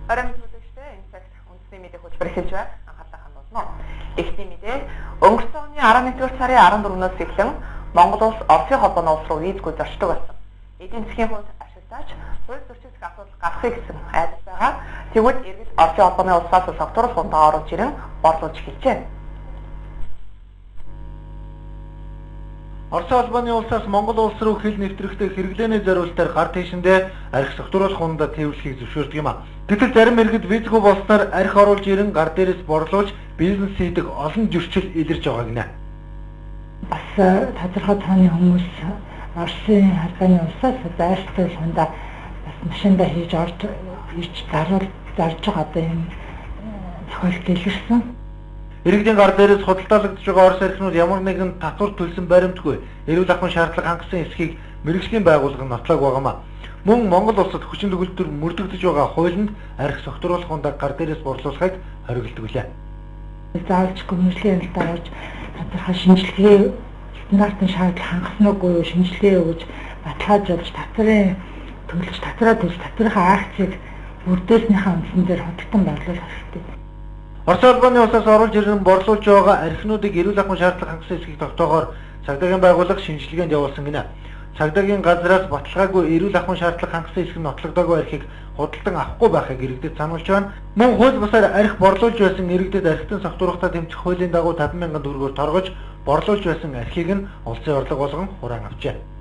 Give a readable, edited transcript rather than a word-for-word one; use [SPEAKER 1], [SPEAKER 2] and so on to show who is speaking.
[SPEAKER 1] Орон төлөвчтэй энэ цагт үндэсний мэдээ хөтөлбөр эхэлж байна. Анхаарлаа хандуулна уу? Эхний мэдээ өнгөрсөн оны 11-р сарын 14-өөс эхлэн Монгол улс Оросын холбооны улс руу визгүй зорчдог болсон. Эдийн засгийн хувьд ашиглаж хууль зөрчил асуудал гарахыг гэсэн айдас байгаа. Тэгвэл эргэж Оросын холбооны улсаас согтуурал хундаа оруулж ирэн борлуулж эхэлжээ.
[SPEAKER 2] Оросын холбооны улсаас Монгол улс руу хил нэвтрэхдээ хэрэглээний зориулалтаар гар тийшэндээ архи согтууруулах хундаа тээвэрлэхийг зөвшөөрдөг юм а. Гэтэл зарим иргэд визгүй болсноор архи оруулж ирэн гар дээрээс борлуулж бизнес хийдэг олон зөрчил илэрж байгаа гинэ.
[SPEAKER 3] Бас тодорхой тооны хүмүүс Оросын холбооны улсаас байртай хундаа бас машиндаа хийж орж ирж зарж байгаа одоо энэ тохиолдол илэрсэн.
[SPEAKER 2] Иргэдийн гар дээрээс худалдаалагдж байгаа Орос архинууд ямар нэгэн татвар төлсөн баримтгүй эрүүл ахуйн шаардлага хангасан эсхийг мэргэжлийн байгууллага нь нотлоог байгаамаа. Мөн Монгол улсад хүчин төгөлдөр мөрдөгдөж байгаа хуулинд архи согтууруулах хундаа гар дээрээс борлуулахыг хориглодог билээ.
[SPEAKER 3] Заавалж гомдлын ярилцлага орж тодорхой шинжилгээ стандартын шаардлага хангасан уугүй шинжилгээ өгж баталгаажуулж татврынхаа акцийг бүрдүүлснийхаа үндсэн дээр худалдан борлуулах хэрэгтэй.
[SPEAKER 2] Орос холбооны улсаас оруулж ирэн борлуулж байгаа архинуудыг эрүүл ахуйн шаардлага хангасан эсхийг тогтоогоор цагдаагийн байгууллага шинжилгээнд явуулсан гинэ. Цагдаагийн газраас баталгаагүй эрүүл ахуйн шаардлага хангасан эсэх нь нотлогдоогүй архийг худалдан авахгүй байхыг иргэдэд сануулж байна. Мөн хууль бусаар архи борлуулж байсан иргэдэд архитан согтуурахтаа тэмцэх хуулийн дагуу 50,000 төгрөгөөр торгож борлуулж байсан архийг нь улсын орлого болгон хураан авчээ.